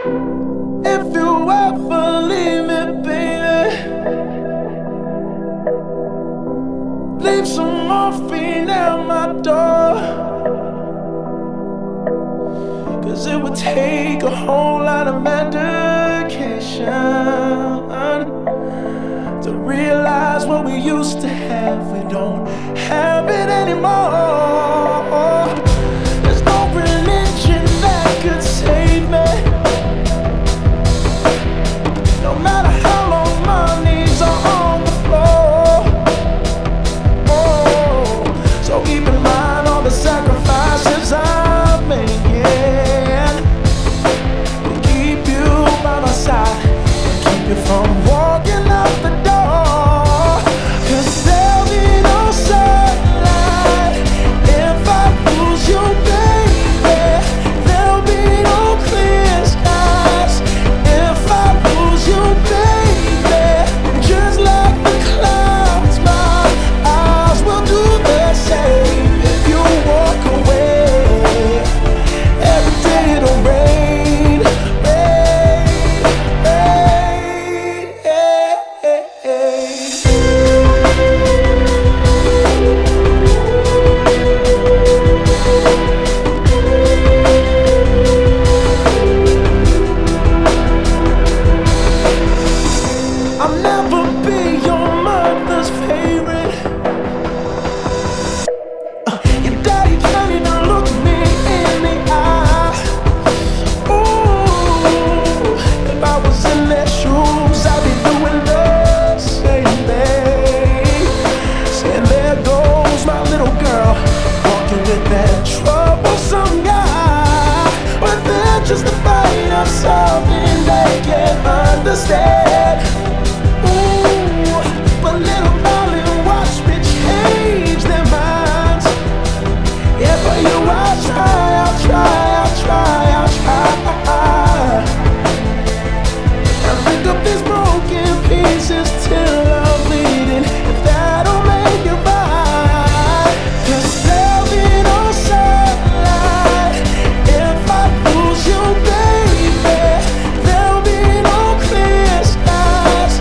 If you ever leave me, baby, leave some morphine at my door. 'Cause it would take a whole lot of medication to realize what we used to have. We don't have it anymore. There's no religion that could save me. No matter how long my knees are on the floor. Oh, so keep in mind all the sacrifices I'm making to keep you by my side and keep you from walking out the door. 'Cause there'll be no sunlight if I lose you, baby. There'll be no clear skies if I lose you, baby. Just like the clouds, my eyes will do the same. If you walk away, every day it'll rain, rain, rain, I'll never be your mother's favorite. Your daddy can't even look me in the eye. Ooh, if I was in their shoes, I'd be doing the same thing. Saying there goes my little girl, walking with that troublesome guy. But they're just afraid of something they can't understand. Ooh, but little darling, watch me change their minds. Yeah, for you I'll try, I'll try, I'll try, I'll try. I'll pick up these broken pieces till I'm bleeding, if that'll make it right. 'Cause there'll be no sunlight if I lose you, baby. There'll be no clear skies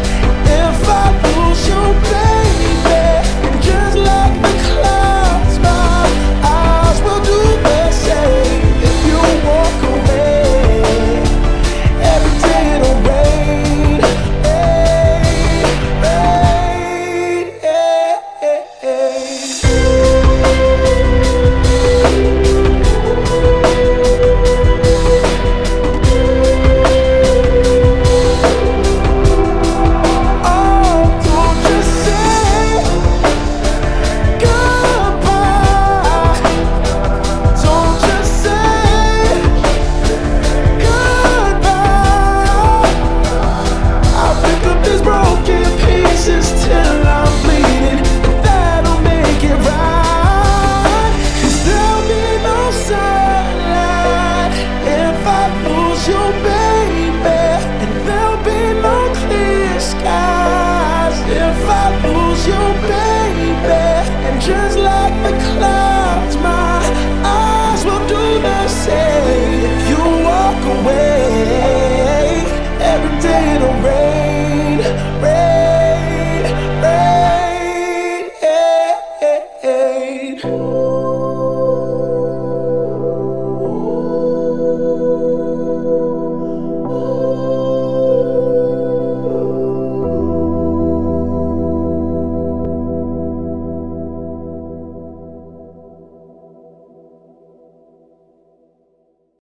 if I lose you, baby. And just like the clouds, my eyes will do the same. If you walk away, every day it'll rain, rain, rain, Oh, don't just say goodbye. Don't just say goodbye. I'll pick up these broken pieces till I'm bleeding, if that'll make it right. 'Cause there'll be no sunlight if I lose you, baby. And there'll be no clear skies if I lose you, baby. And just like the clouds, my eyes will do the same. If you walk away, every day it'll rain.